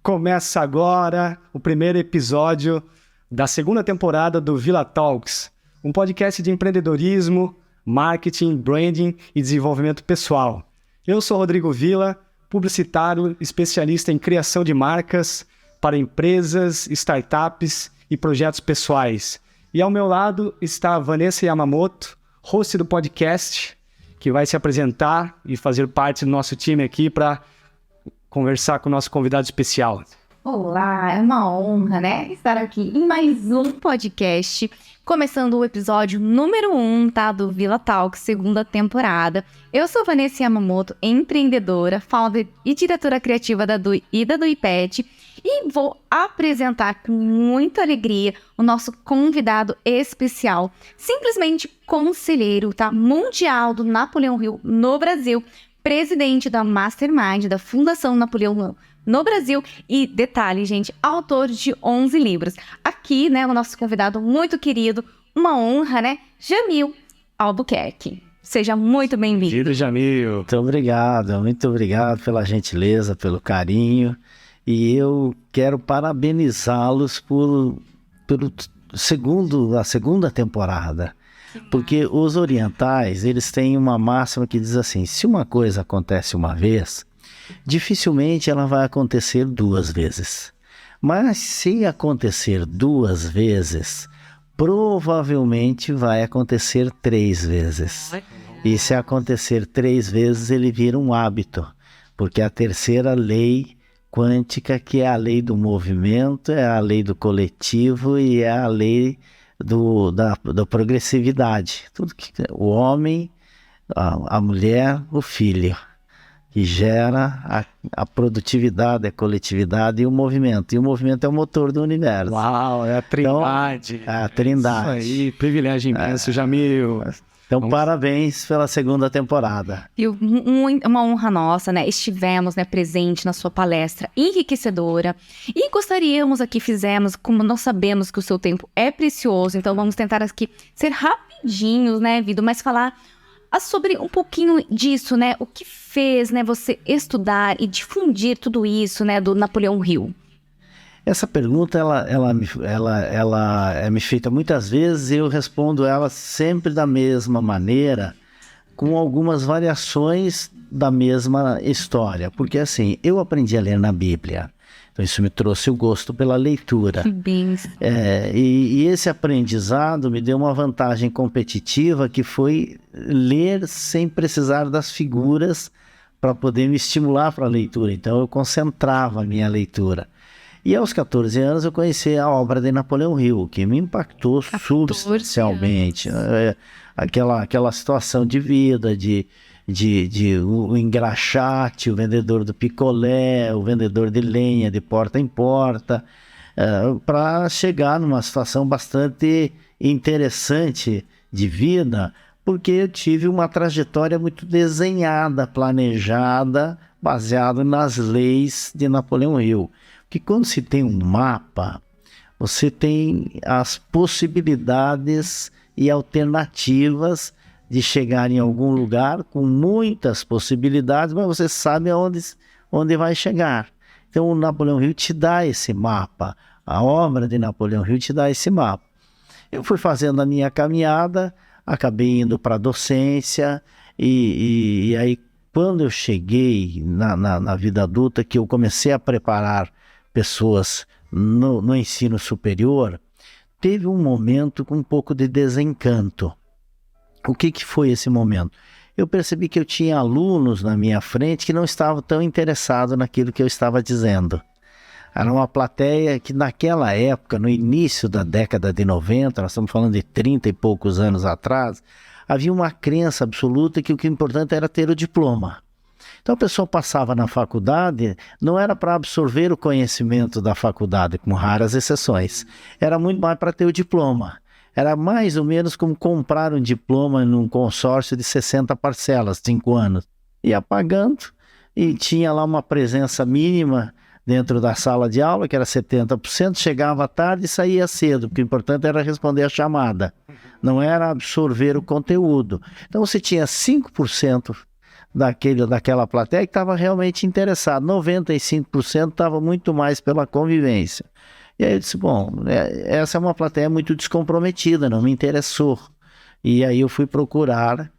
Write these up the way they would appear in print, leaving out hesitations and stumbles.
Começa agora o primeiro episódio da segunda temporada do Villa Talks, um podcast de empreendedorismo, marketing, branding e desenvolvimento pessoal. Eu sou Rodrigo Villa, publicitário, especialista em criação de marcas para empresas, startups e projetos pessoais. E ao meu lado está a Vanessa Yamamoto, host do podcast, que vai se apresentar e fazer parte do nosso time aqui para conversar com o nosso convidado especial. Olá, é uma honra, né, estar aqui em mais um podcast, começando o episódio número 1, tá, do Villa Talks, segunda temporada. Eu sou Vanessa Yamamoto, empreendedora, founder e diretora criativa da DUI e da DUI Pet, e vou apresentar com muita alegria o nosso convidado especial, simplesmente conselheiro, tá, mundial do Napoleão Hill no Brasil, presidente da Mastermind da Fundação Napoleão Hill no Brasil e, detalhe, gente, autor de 11 livros. Aqui, né, o nosso convidado muito querido, uma honra, né, Jamil Albuquerque. Seja muito bem-vindo. Bem-vindo, Jamil. Muito obrigado pela gentileza, pelo carinho. E eu quero parabenizá-los a segunda temporada. Porque os orientais, eles têm uma máxima que diz assim: se uma coisa acontece uma vez, dificilmente ela vai acontecer duas vezes. Mas se acontecer duas vezes, provavelmente vai acontecer três vezes. E se acontecer três vezes, ele vira um hábito. Porque a terceira lei quântica, que é a lei do movimento, é a lei do coletivo e é a lei da progressividade. Tudo que o homem, a mulher, o filho, que gera a produtividade, a coletividade e o movimento. E o movimento é o motor do universo. Uau, é a trindade. Então, é a trindade. Isso aí, privilégio imenso, Jamil. Então, parabéns pela segunda temporada. E uma honra nossa, né? Estivemos, né, presente na sua palestra enriquecedora. E gostaríamos aqui, como nós sabemos que o seu tempo é precioso, então vamos tentar aqui ser rapidinhos, né, Vido? Mas falar sobre um pouquinho disso, né? O que fez, né, você estudar e difundir tudo isso, né, do Napoleão Hill? Essa pergunta, ela é me feita muitas vezes e eu respondo ela sempre da mesma maneira, com algumas variações da mesma história. Porque assim, eu aprendi a ler na Bíblia, então isso me trouxe o gosto pela leitura. Que bênção. E esse aprendizado me deu uma vantagem competitiva, que foi ler sem precisar das figuras para poder me estimular para a leitura. Então eu concentrava a minha leitura. E aos 14 anos eu conheci a obra de Napoleão Hill, que me impactou substancialmente. Aquela situação de vida, o engraxate, o vendedor do picolé, o vendedor de lenha de porta em porta, para chegar numa situação bastante interessante de vida, porque eu tive uma trajetória muito desenhada, planejada, baseada nas leis de Napoleão Hill. Que quando se tem um mapa, você tem as possibilidades e alternativas de chegar em algum lugar com muitas possibilidades, mas você sabe onde vai chegar. Então o Napoleão Hill te dá esse mapa, a obra de Napoleão Hill te dá esse mapa. Eu fui fazendo a minha caminhada, acabei indo para a docência e aí quando eu cheguei na vida adulta, que eu comecei a preparar pessoas no ensino superior, teve um momento com um pouco de desencanto. O que foi esse momento? Eu percebi que eu tinha alunos na minha frente que não estavam tão interessados naquilo que eu estava dizendo. Era uma plateia que naquela época, no início da década de 90, nós estamos falando de 30 e poucos anos atrás, havia uma crença absoluta que o que é importante era ter o diploma. Então a pessoa passava na faculdade, não era para absorver o conhecimento da faculdade, com raras exceções. Era muito mais para ter o diploma. Era mais ou menos como comprar um diploma num consórcio de 60 parcelas, 5 anos. Ia pagando e tinha lá uma presença mínima dentro da sala de aula, que era 70%, chegava à tarde e saía cedo, porque o importante era responder a chamada, não era absorver o conteúdo. Então você tinha 5% daquela plateia que estava realmente interessado. 95% estava muito mais pela convivência. E aí eu disse, bom, essa é uma plateia muito descomprometida, não me interessou. E aí eu fui procurar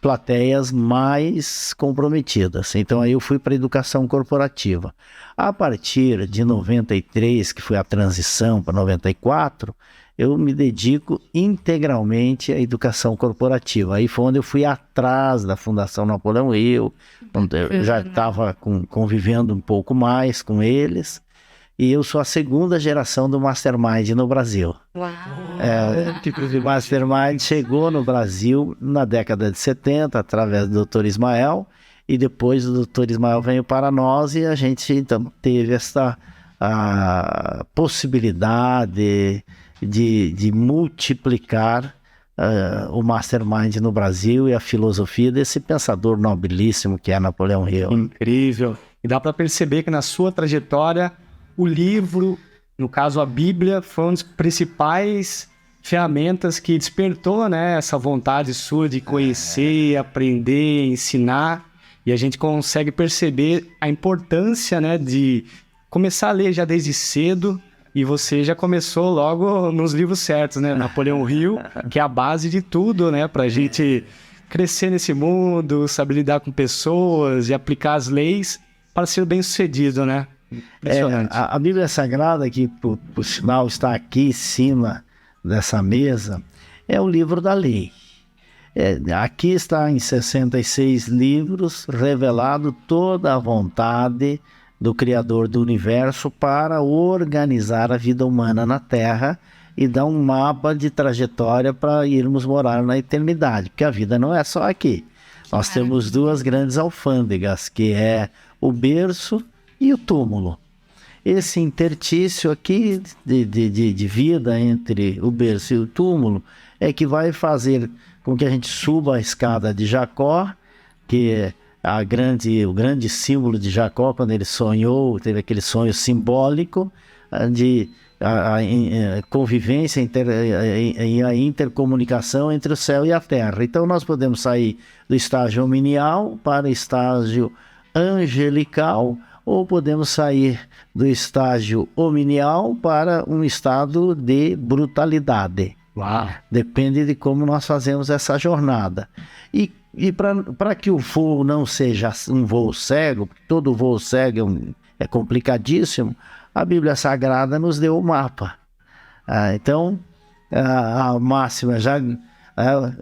plateias mais comprometidas. Então aí eu fui para a educação corporativa. A partir de 93, que foi a transição para 94, eu me dedico integralmente à educação corporativa. Aí foi onde eu fui atrás da Fundação Napoleão Hill, onde eu já estava convivendo um pouco mais com eles. E eu sou a segunda geração do Mastermind no Brasil. Uau! O Mastermind chegou no Brasil na década de 70, através do Dr. Ismael, e depois o Dr. Ismael veio para nós e a gente então teve essa possibilidade de multiplicar o Mastermind no Brasil e a filosofia desse pensador nobilíssimo que é Napoleão Hill. Incrível! E dá para perceber que na sua trajetória o livro, no caso a Bíblia, foi uma das principais ferramentas que despertou, né, essa vontade sua de conhecer, aprender, ensinar. E a gente consegue perceber a importância, né, de começar a ler já desde cedo. E você já começou logo nos livros certos, né? Napoleão Hill, que é a base de tudo, né? Para a gente crescer nesse mundo, saber lidar com pessoas e aplicar as leis para ser bem-sucedido, né? Impressionante. A Bíblia Sagrada, que por sinal está aqui em cima dessa mesa, é o livro da lei. Aqui está em 66 livros revelado toda a vontade do Criador do Universo para organizar a vida humana na Terra e dar um mapa de trajetória para irmos morar na eternidade, porque a vida não é só aqui. Nós temos duas grandes alfândegas, que é o berço e o túmulo. Esse interstício aqui de vida entre o berço e o túmulo é que vai fazer com que a gente suba a escada de Jacó, que é o grande símbolo de Jacó, quando ele sonhou, teve aquele sonho simbólico de a convivência e a intercomunicação entre o céu e a terra. Então nós podemos sair do estágio hominial para o estágio angelical, ou podemos sair do estágio hominial para um estado de brutalidade. Uau. Depende de como nós fazemos essa jornada. E para que o voo não seja um voo cego, porque todo voo cego é complicadíssimo, a Bíblia Sagrada nos deu o mapa. Então, a máxima já...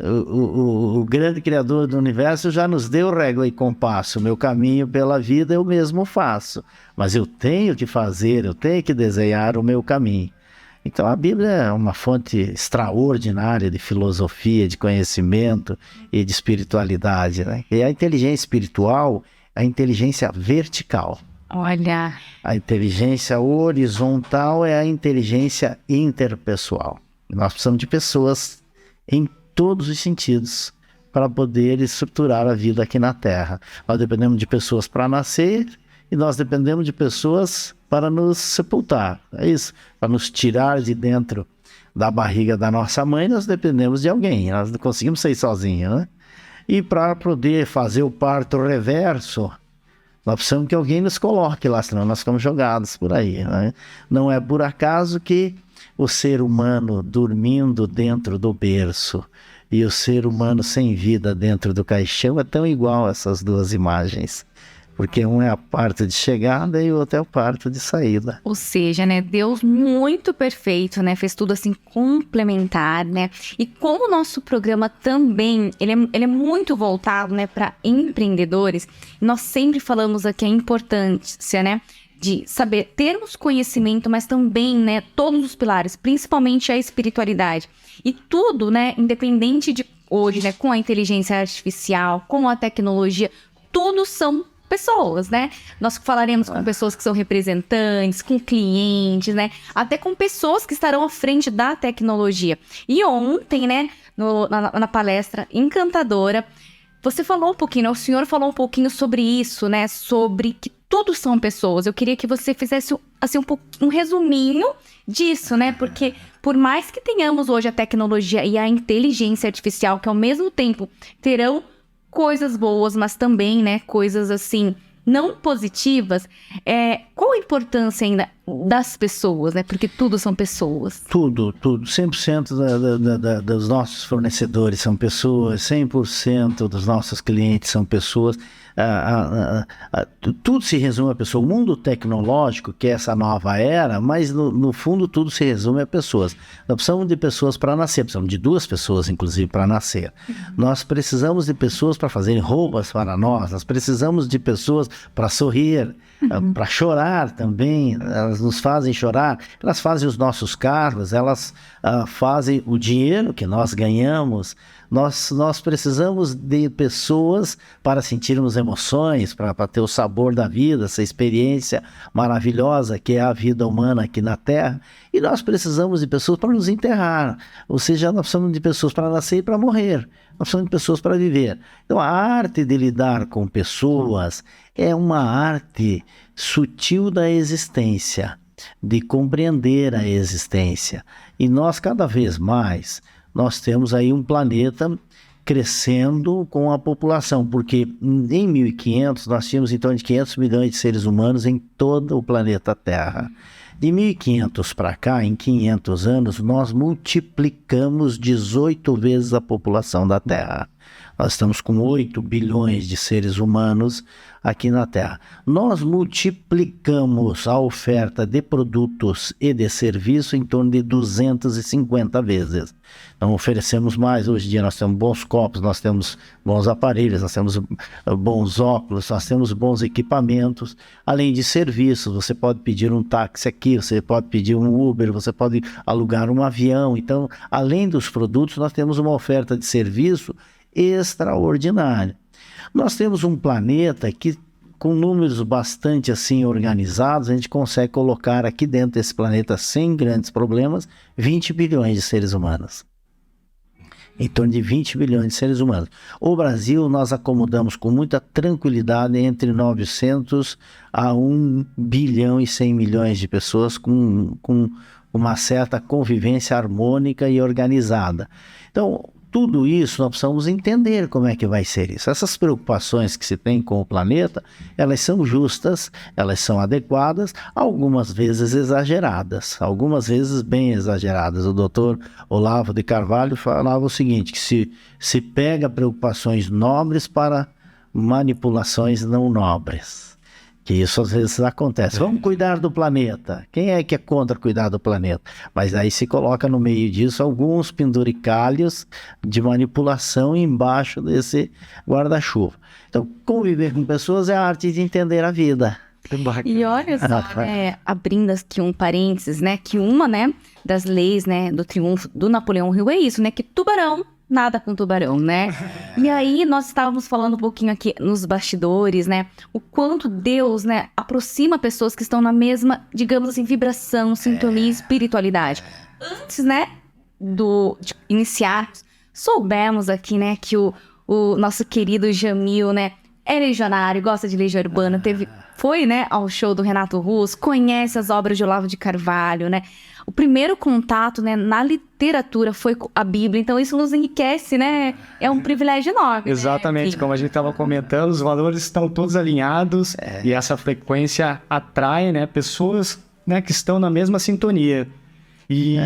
O grande Criador do Universo já nos deu régua e compasso. Meu caminho pela vida eu mesmo faço, mas eu tenho que fazer, eu tenho que desenhar o meu caminho. Então a Bíblia é uma fonte extraordinária de filosofia, de conhecimento e de espiritualidade, né? E a inteligência espiritual é a inteligência vertical. Olha! A inteligência horizontal é a inteligência interpessoal. Nós precisamos de pessoas em todos os sentidos para poder estruturar a vida aqui na Terra. Nós dependemos de pessoas para nascer e nós dependemos de pessoas para nos sepultar. É isso, para nos tirar de dentro da barriga da nossa mãe, nós dependemos de alguém, nós não conseguimos sair sozinhos, né? E para poder fazer o parto reverso, nós precisamos que alguém nos coloque lá, senão nós ficamos jogados por aí, né? Não é por acaso que o ser humano dormindo dentro do berço e o ser humano sem vida dentro do caixão é tão igual essas duas imagens. Porque um é a parte de chegada e o outro é o parto de saída. Ou seja, né, Deus muito perfeito, né, fez tudo assim complementar, né, e como o nosso programa também, ele é muito voltado, né, para empreendedores, nós sempre falamos aqui a importância, né, de saber termos conhecimento, mas também, né, todos os pilares, principalmente a espiritualidade. E tudo, né, independente de hoje, né, com a inteligência artificial, com a tecnologia, tudo são pessoas, né? Nós falaremos com pessoas que são representantes, com clientes, né? Até com pessoas que estarão à frente da tecnologia. E ontem, né, na palestra encantadora, você falou um pouquinho, o senhor falou um pouquinho sobre isso, né? Sobre que todos são pessoas. Eu queria que você fizesse assim, um resuminho disso, né? Porque por mais que tenhamos hoje a tecnologia e a inteligência artificial, que ao mesmo tempo terão coisas boas, mas também, né, coisas assim, não positivas. Qual a importância ainda das pessoas, né? Porque tudo são pessoas. Tudo. 100% dos nossos fornecedores são pessoas, 100% dos nossos clientes são pessoas. Tudo se resume a pessoa. O mundo tecnológico, que é essa nova era, mas no fundo tudo se resume a pessoas. Nós precisamos de pessoas para nascer, precisamos de 2 pessoas, inclusive, para nascer. Nós precisamos de pessoas para fazerem roupas para nós precisamos de pessoas para sorrir, para chorar também. Elas nos fazem chorar, elas fazem os nossos carros, elas fazem o dinheiro que nós ganhamos. Nós precisamos de pessoas para sentirmos emoções, para ter o sabor da vida, essa experiência maravilhosa que é a vida humana aqui na Terra. E nós precisamos de pessoas para nos enterrar, ou seja, nós precisamos de pessoas para nascer e para morrer. Nós precisamos de pessoas para viver. Então, a arte de lidar com pessoas é uma arte sutil da existência, de compreender a existência. E nós, cada vez mais, nós temos aí um planeta crescendo com a população, porque em 1500 nós tínhamos em torno de 500 milhões de seres humanos em todo o planeta Terra. De 1500 para cá, em 500 anos, nós multiplicamos 18 vezes a população da Terra. Nós estamos com 8 bilhões de seres humanos aqui na Terra. Nós multiplicamos a oferta de produtos e de serviços em torno de 250 vezes. Então oferecemos mais. Hoje em dia nós temos bons copos, nós temos bons aparelhos, nós temos bons óculos, nós temos bons equipamentos. Além de serviços, você pode pedir um táxi aqui, você pode pedir um Uber, você pode alugar um avião. Então, além dos produtos, nós temos uma oferta de serviço extraordinária. Nós temos um planeta que, com números bastante assim organizados, a gente consegue colocar aqui dentro desse planeta, sem grandes problemas, 20 bilhões de seres humanos. Em torno de 20 bilhões de seres humanos. O Brasil, nós acomodamos com muita tranquilidade entre 900 a 1 bilhão e 100 milhões de pessoas com uma certa convivência harmônica e organizada. Então, tudo isso nós precisamos entender como é que vai ser isso. Essas preocupações que se tem com o planeta, elas são justas, elas são adequadas, algumas vezes exageradas, algumas vezes bem exageradas. O doutor Olavo de Carvalho falava o seguinte, que se pega preocupações nobres para manipulações não nobres. Que isso às vezes acontece. Vamos cuidar do planeta. Quem é que é contra cuidar do planeta? Mas aí se coloca no meio disso alguns penduricalhos de manipulação embaixo desse guarda-chuva. Então, conviver com pessoas é a arte de entender a vida. E olha só, abrindo aqui um parênteses, né? Que uma, né, das leis, né, do triunfo do Napoleão Hill é isso, né? Que tubarão nada com tubarão, né? E aí nós estávamos falando um pouquinho aqui nos bastidores, né? O quanto Deus, né, aproxima pessoas que estão na mesma, digamos assim, vibração, sintonia e espiritualidade. Antes, né, de iniciar, soubemos aqui, né, que o nosso querido Jamil, né, é legionário, gosta de legião urbana, foi, né, ao show do Renato Russo, conhece as obras de Olavo de Carvalho, né? O primeiro contato, né, na literatura foi a Bíblia, então isso nos enriquece, né? É um privilégio enorme. Exatamente, né? Como a gente estava comentando, os valores estão todos alinhados e essa frequência atrai, né, pessoas, né, que estão na mesma sintonia. E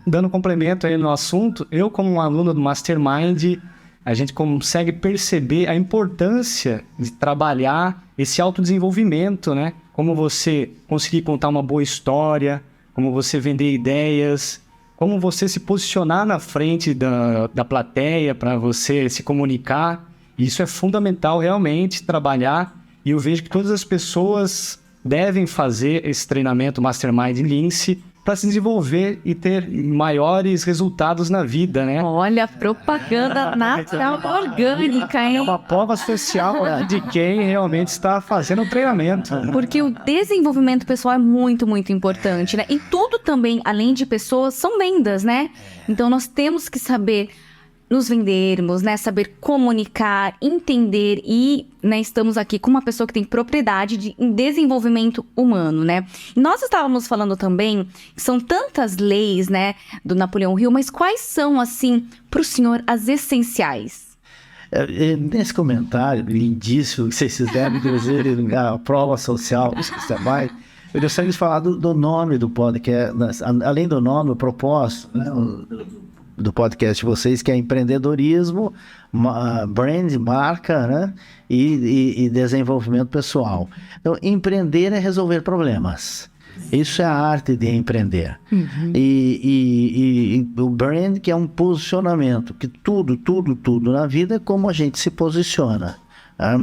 dando complemento aí no assunto, eu como um aluno do Mastermind, a gente consegue perceber a importância de trabalhar esse autodesenvolvimento, né? Como você conseguir contar uma boa história, como você vender ideias, como você se posicionar na frente da plateia para você se comunicar. Isso é fundamental realmente, trabalhar. E eu vejo que todas as pessoas devem fazer esse treinamento Mastermind Lince para se desenvolver e ter maiores resultados na vida, né? Olha, propaganda natural orgânica, hein? É uma prova social de quem realmente está fazendo o treinamento. Porque o desenvolvimento pessoal é muito, muito importante, né? E tudo também, além de pessoas, são vendas, né? Então, nós temos que saber nos vendermos, né? Saber comunicar, entender e, né, estamos aqui com uma pessoa que tem propriedade em desenvolvimento humano, né? E nós estávamos falando também que são tantas leis, né, do Napoleão Hill, mas quais são, assim, para o senhor as essenciais? Nesse comentário, indício que vocês fizeram de a prova social, eu gostaria de falar do nome do podcast, além do nome, o propósito, né, do podcast de vocês, que é empreendedorismo, brand, marca, né, e desenvolvimento pessoal. Então, empreender é resolver problemas. Isso é a arte de empreender. E o brand, que é um posicionamento, que tudo na vida é como a gente se posiciona. Tá?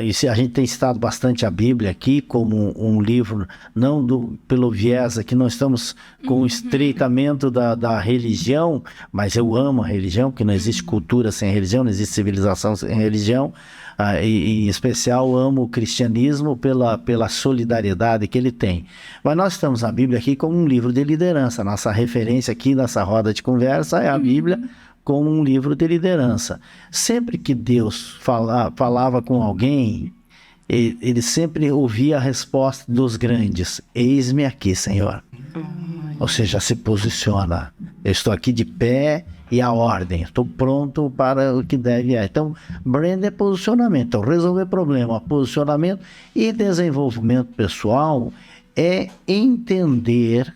E se a gente tem citado bastante a Bíblia aqui como um livro, não pelo viés aqui, nós estamos com o estreitamento da religião, mas eu amo a religião, porque não existe cultura sem religião, não existe civilização sem religião. E em especial amo o cristianismo pela solidariedade que ele tem. Mas nós estamos na Bíblia aqui como um livro de liderança. Nossa referência aqui nessa roda de conversa é a Bíblia como um livro de liderança. Sempre que Deus falava com alguém, ele sempre ouvia a resposta dos grandes: eis-me aqui, Senhor. Ou seja, se posiciona. Eu estou aqui de pé e a ordem. Estou pronto para o que deve. Então, brand é posicionamento. Então, resolver problema, posicionamento e desenvolvimento pessoal é entender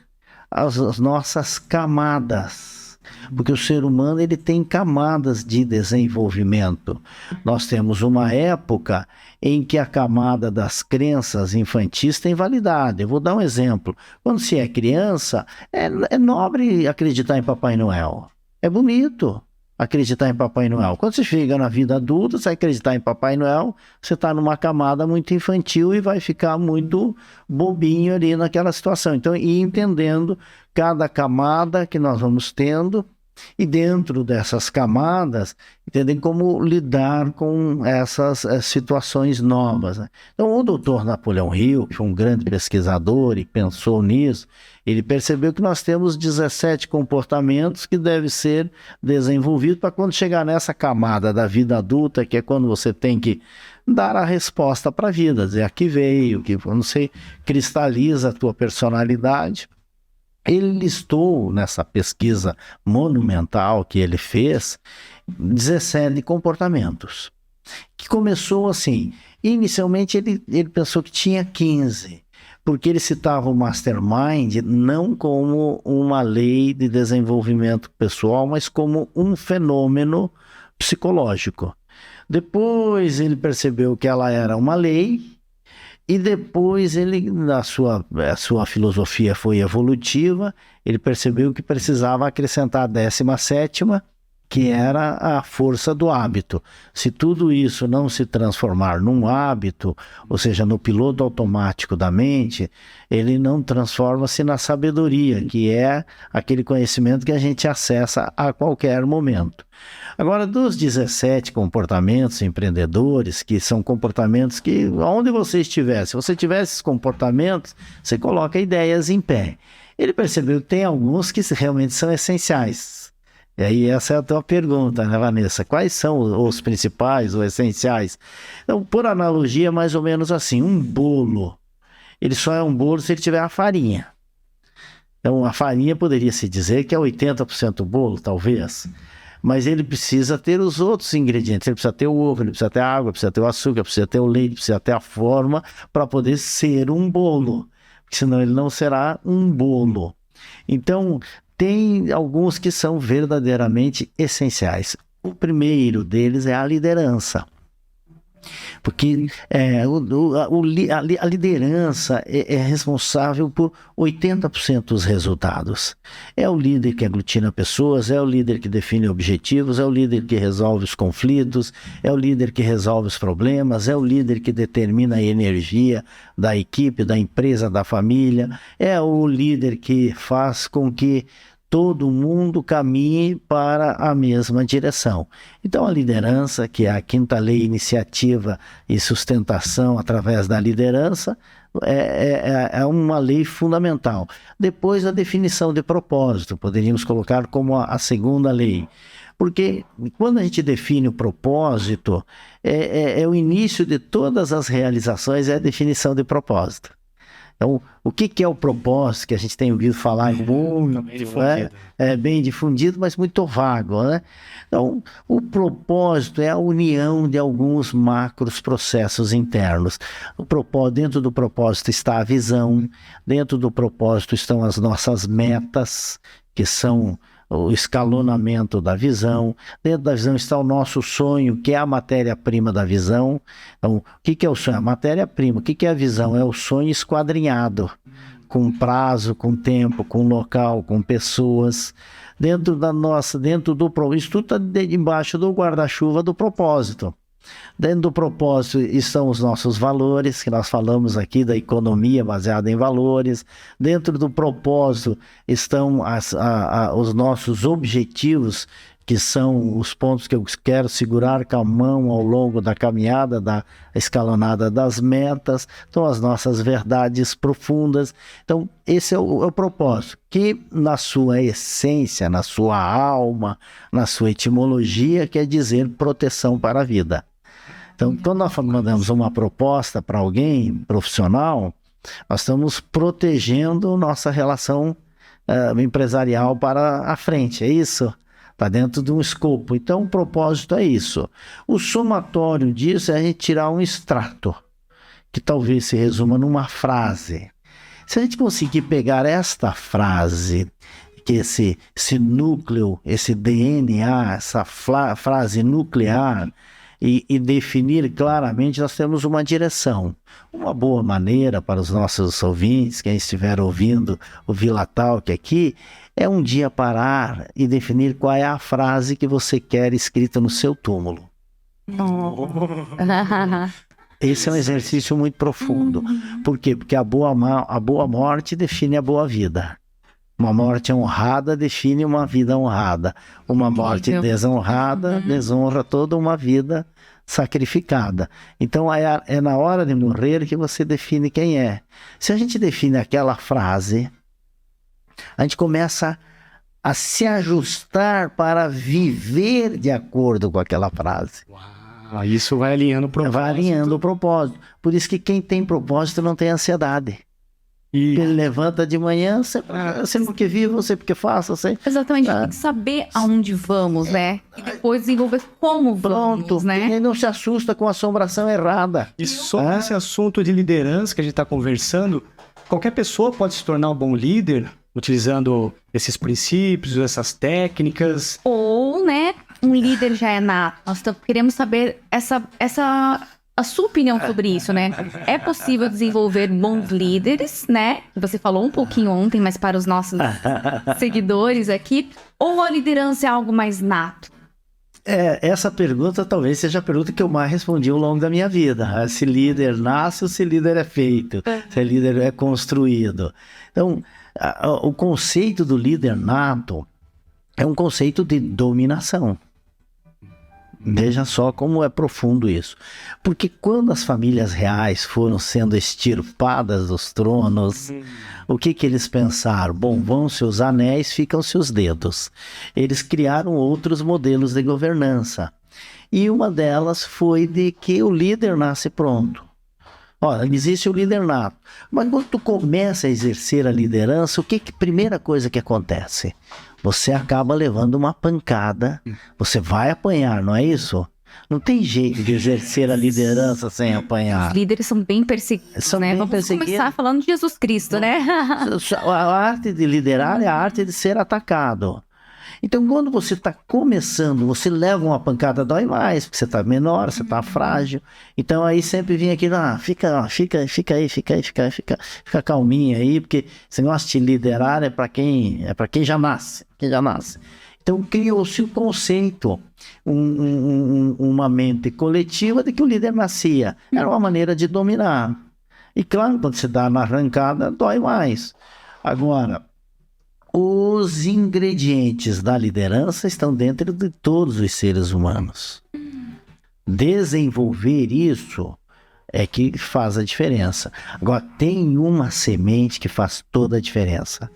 as nossas camadas. Porque o ser humano ele tem camadas de desenvolvimento. Nós temos uma época em que a camada das crenças infantis tem validade. Eu vou dar um exemplo. Quando se é criança, é nobre acreditar em Papai Noel. É bonito acreditar em Papai Noel. Quando você chega na vida adulta, você vai acreditar em Papai Noel, você está numa camada muito infantil e vai ficar muito bobinho ali naquela situação. Então, ir entendendo cada camada que nós vamos tendo e dentro dessas camadas, entender como lidar com essas situações novas. Né? Então, o doutor Napoleão Hill, que foi um grande pesquisador e pensou nisso, ele percebeu que nós temos 17 comportamentos que devem ser desenvolvidos para quando chegar nessa camada da vida adulta, que é quando você tem que dar a resposta para a vida, dizer aqui veio, que quando você cristaliza a tua personalidade. Ele listou nessa pesquisa monumental que ele fez 17 comportamentos, que começou assim. Inicialmente ele pensou que tinha 15, porque ele citava o Mastermind não como uma lei de desenvolvimento pessoal, mas como um fenômeno psicológico. Depois ele percebeu que ela era uma lei, e depois ele, a sua filosofia foi evolutiva, ele percebeu que precisava acrescentar a 17ª, que era a força do hábito. Se tudo isso não se transformar num hábito, ou seja, no piloto automático da mente, ele não transforma-se na sabedoria, que é aquele conhecimento que a gente acessa a qualquer momento. Agora, dos 17 comportamentos empreendedores, que são comportamentos que, onde você estiver, se você tiver esses comportamentos, você coloca ideias em pé. Ele percebeu que tem alguns que realmente são essenciais. E aí essa é a tua pergunta, né, Vanessa? Quais são os principais, os essenciais? Então, por analogia, mais ou menos assim, um bolo. Ele só é um bolo se ele tiver a farinha. Então, a farinha poderia se dizer que é 80% bolo, talvez. Mas ele precisa ter os outros ingredientes. Ele precisa ter o ovo, ele precisa ter a água, precisa ter o açúcar, precisa ter o leite, precisa ter a forma para poder ser um bolo. Porque senão ele não será um bolo. Então, tem alguns que são verdadeiramente essenciais. O primeiro deles é a liderança. Porque a liderança é responsável por 80% dos resultados. É o líder que aglutina pessoas, é o líder que define objetivos, é o líder que resolve os conflitos, é o líder que resolve os problemas, é o líder que determina a energia da equipe, da empresa, da família, é o líder que faz com que todo mundo caminhe para a mesma direção. Então, a liderança, que é a 5ª lei, iniciativa e sustentação através da liderança, é uma lei fundamental. Depois, a definição de propósito, poderíamos colocar como a 2ª lei. Porque quando a gente define o propósito, é o início de todas as realizações, é a definição de propósito. Então, o que é o propósito, que a gente tem ouvido falar muito, bem difundido. É bem difundido, mas muito vago, né? Então, o propósito é a união de alguns macros processos internos. Dentro do propósito está a visão, dentro do propósito estão as nossas metas, que são o escalonamento da visão. Dentro da visão está o nosso sonho, que é a matéria-prima da visão. Então, o que é o sonho? A matéria-prima. O que é a visão? É o sonho esquadrinhado, com prazo, com tempo, com local, com pessoas. Dentro isso tudo está debaixo do guarda-chuva do propósito. Dentro do propósito estão os nossos valores, que nós falamos aqui da economia baseada em valores. Dentro do propósito estão os nossos objetivos, que são os pontos que eu quero segurar com a mão ao longo da caminhada, da escalonada das metas. Então, as nossas verdades profundas. Então, esse é o propósito, que na sua essência, na sua alma, na sua etimologia, quer dizer proteção para a vida. Então, quando nós mandamos uma proposta para alguém profissional, nós estamos protegendo nossa relação empresarial para a frente, é isso? Está dentro de um escopo. Então, o propósito é isso. O somatório disso é a gente tirar um extrato, que talvez se resuma numa frase. Se a gente conseguir pegar esta frase, que esse núcleo, esse DNA, essa frase nuclear, e definir claramente, nós temos uma direção. Uma boa maneira para os nossos ouvintes, quem estiver ouvindo o Vila Talk aqui, é um dia parar e definir qual é a frase que você quer escrita no seu túmulo. Esse é um exercício muito profundo. Por quê? Porque a boa morte define a boa vida. Uma morte honrada define uma vida honrada. Uma morte desonrada desonra toda uma vida sacrificada. Então é na hora de morrer que você define quem é. Se a gente define aquela frase, a gente começa a se ajustar para viver de acordo com aquela frase. Uau, isso vai alinhando o propósito. Vai alinhando o propósito. Por isso que quem tem propósito não tem ansiedade. E ele levanta de manhã, sempre porque vivo, sempre porque faço, sempre. Exatamente, tem que saber aonde vamos, né? E depois desenvolver como vamos, né? E não se assusta com a assombração errada. E sobre esse assunto de liderança que a gente está conversando, qualquer pessoa pode se tornar um bom líder utilizando esses princípios, essas técnicas. Ou, né, um líder já é nato. Nós queremos saber a sua opinião sobre isso, né? É possível desenvolver bons líderes, né? Você falou um pouquinho ontem, mas para os nossos seguidores aqui. Ou a liderança é algo mais nato? Essa pergunta talvez seja a pergunta que eu mais respondi ao longo da minha vida. Se líder nasce ou se líder é feito? Se líder é construído? Então, o conceito do líder nato é um conceito de dominação. Veja só como é profundo isso. Porque quando as famílias reais foram sendo extirpadas dos tronos, o que eles pensaram? Bom, vão-se os anéis, ficam-se os dedos. Eles criaram outros modelos de governança. E uma delas foi de que o líder nasce pronto. Olha, existe o líder nato. Mas quando tu começa a exercer a liderança, primeira coisa que acontece? Você acaba levando uma pancada, você vai apanhar, não é isso? Não tem jeito de exercer a liderança sem apanhar. Os líderes são bem perseguidos, né? Vamos começar falando de Jesus Cristo, né? A arte de liderar é a arte de ser atacado. Então, quando você está começando, você leva uma pancada, dói mais, porque você está menor, você está frágil. Então, aí sempre vem aqui, fica calminha aí, porque esse negócio de liderar é para quem já nasce, Então, criou-se o conceito, uma mente coletiva de que o líder nascia. Era uma maneira de dominar. E claro, quando você dá na arrancada, dói mais. Agora, os ingredientes da liderança estão dentro de todos os seres humanos. Desenvolver isso é que faz a diferença. Agora, tem uma semente que faz toda a diferença.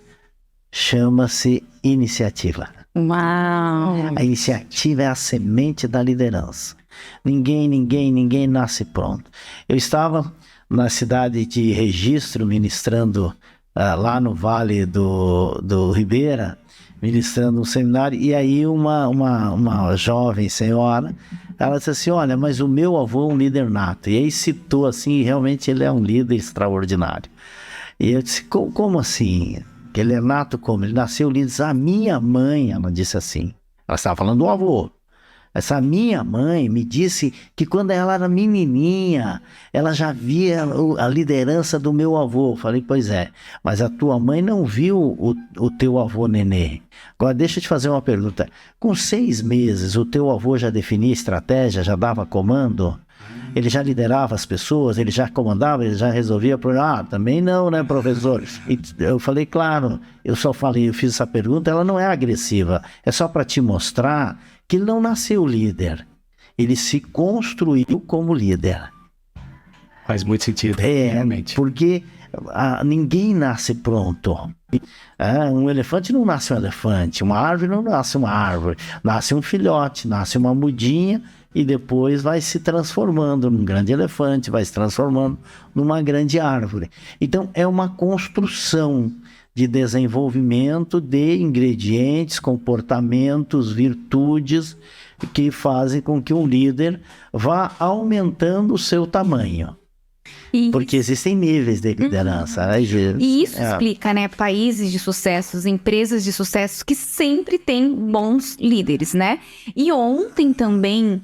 Chama-se iniciativa. Uau! A iniciativa é a semente da liderança. Ninguém nasce pronto. Eu estava na cidade de Registro, ministrando lá no Vale do Ribeira, ministrando um seminário, e aí uma jovem senhora, ela disse assim, olha, mas o meu avô é um líder nato, e aí citou assim, realmente ele é um líder extraordinário. E eu disse, como assim? Que ele é nato como? Ele nasceu líder. A minha mãe, ela disse assim, ela estava falando do avô. Essa minha mãe me disse que quando ela era menininha, ela já via a liderança do meu avô. Eu falei, pois é, mas a tua mãe não viu o teu avô nenê. Agora, deixa eu te fazer uma pergunta. Com 6 meses, o teu avô já definia estratégia, já dava comando? Ele já liderava as pessoas, ele já comandava, ele já resolvia problema? Também não, né, professor? E eu falei, claro, eu fiz essa pergunta, ela não é agressiva, é só para te mostrar que ele não nasceu líder, ele se construiu como líder. Faz muito sentido, realmente. Porque ninguém nasce pronto. Um elefante não nasce um elefante, uma árvore não nasce uma árvore, nasce um filhote, nasce uma mudinha e depois vai se transformando num grande elefante, vai se transformando numa grande árvore. Então é uma construção de desenvolvimento de ingredientes, comportamentos, virtudes que fazem com que um líder vá aumentando o seu tamanho. Porque existem níveis de liderança. E isso explica, né, países de sucessos, empresas de sucesso que sempre têm bons líderes, né? E ontem também,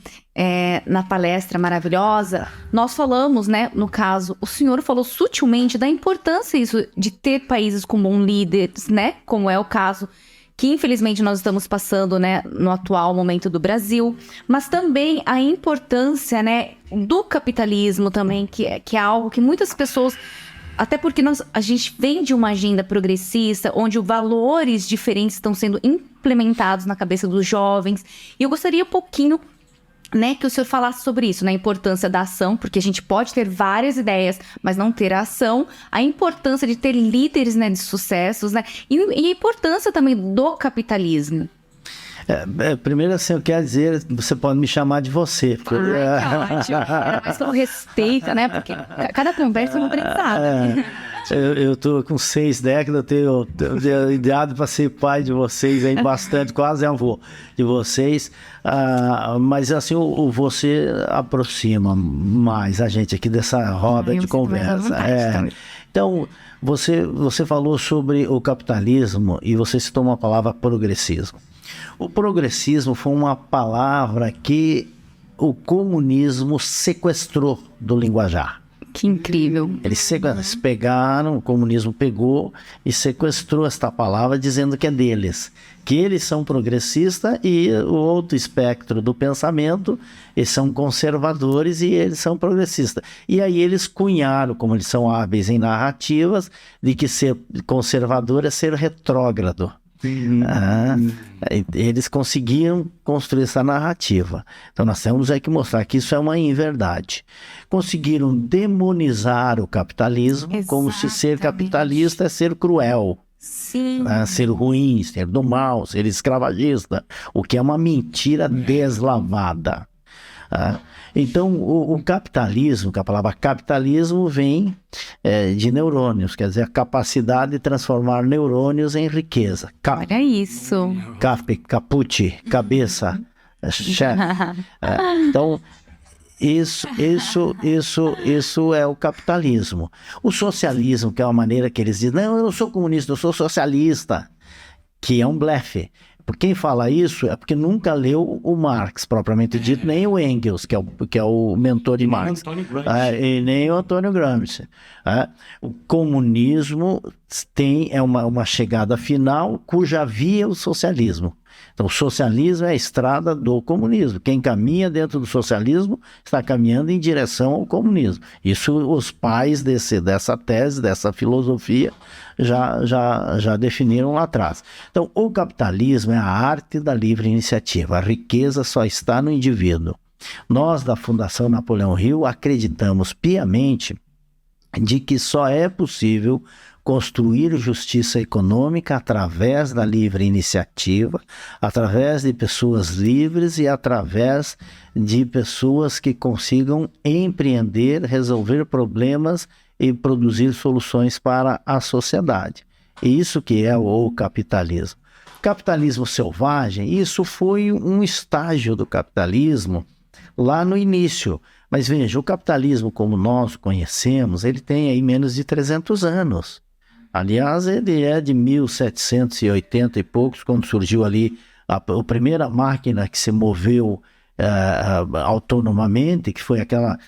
na palestra maravilhosa, nós falamos, né, no caso, o senhor falou sutilmente da importância isso, de ter países com bons líderes, né? Como é o caso que infelizmente nós estamos passando, né, no atual momento do Brasil, mas também a importância, né, do capitalismo também, que é algo que muitas pessoas, até porque a gente vem de uma agenda progressista, onde valores diferentes estão sendo implementados na cabeça dos jovens, e eu gostaria um pouquinho, né, que o senhor falasse sobre isso, né, a importância da ação, porque a gente pode ter várias ideias, mas não ter a ação, a importância de ter líderes, né, de sucessos, né, e a importância também do capitalismo. Primeiro, assim, eu quero dizer, você pode me chamar de você. Porque... ótimo. Era mais pelo respeito, né, porque cada conversa é um aprendizado. Eu estou com 6 décadas, eu tenho idade para ser pai de vocês aí bastante, quase avô de vocês, mas assim, você aproxima mais a gente aqui dessa roda de conversa. Então, você falou sobre o capitalismo e você citou uma palavra progressismo. O progressismo foi uma palavra que o comunismo sequestrou do linguajar. Que incrível. Eles pegaram, o comunismo pegou e sequestrou esta palavra dizendo que é deles. Que eles são progressistas e o outro espectro do pensamento, eles são conservadores e eles são progressistas. E aí eles cunharam, como eles são hábeis em narrativas, de que ser conservador é ser retrógrado. Eles conseguiram construir essa narrativa. Então nós temos que mostrar que isso é uma inverdade. Conseguiram demonizar o capitalismo. Exatamente. Como se ser capitalista é ser cruel. Sim. Ser ruim, ser do mal, ser escravagista, o que é uma mentira deslavada. Então, o capitalismo, que a palavra capitalismo vem de neurônios, quer dizer, a capacidade de transformar neurônios em riqueza. Olha isso. Caput, cabeça, chefe. Então, isso é o capitalismo. O socialismo, que é uma maneira que eles dizem, não, eu não sou comunista, eu sou socialista, que é um blefe. Quem fala isso é porque nunca leu o Marx, propriamente dito, nem o Engels, que é o mentor de Marx. E nem o Antônio Gramsci. O comunismo é uma chegada final cuja via é o socialismo. Então, o socialismo é a estrada do comunismo. Quem caminha dentro do socialismo está caminhando em direção ao comunismo. Isso os pais dessa tese, dessa filosofia, já definiram lá atrás. Então, o capitalismo é a arte da livre iniciativa. A riqueza só está no indivíduo. Nós, da Fundação Napoleão Hill, acreditamos piamente de que só é possível construir justiça econômica através da livre iniciativa, através de pessoas livres e através de pessoas que consigam empreender, resolver problemas e produzir soluções para a sociedade. Isso que é o capitalismo. Capitalismo selvagem, isso foi um estágio do capitalismo lá no início. Mas veja, o capitalismo como nós conhecemos, ele tem aí menos de 300 anos. Aliás, ele é de 1780 e poucos, quando surgiu ali a primeira máquina que se moveu autonomamente, que foi aquela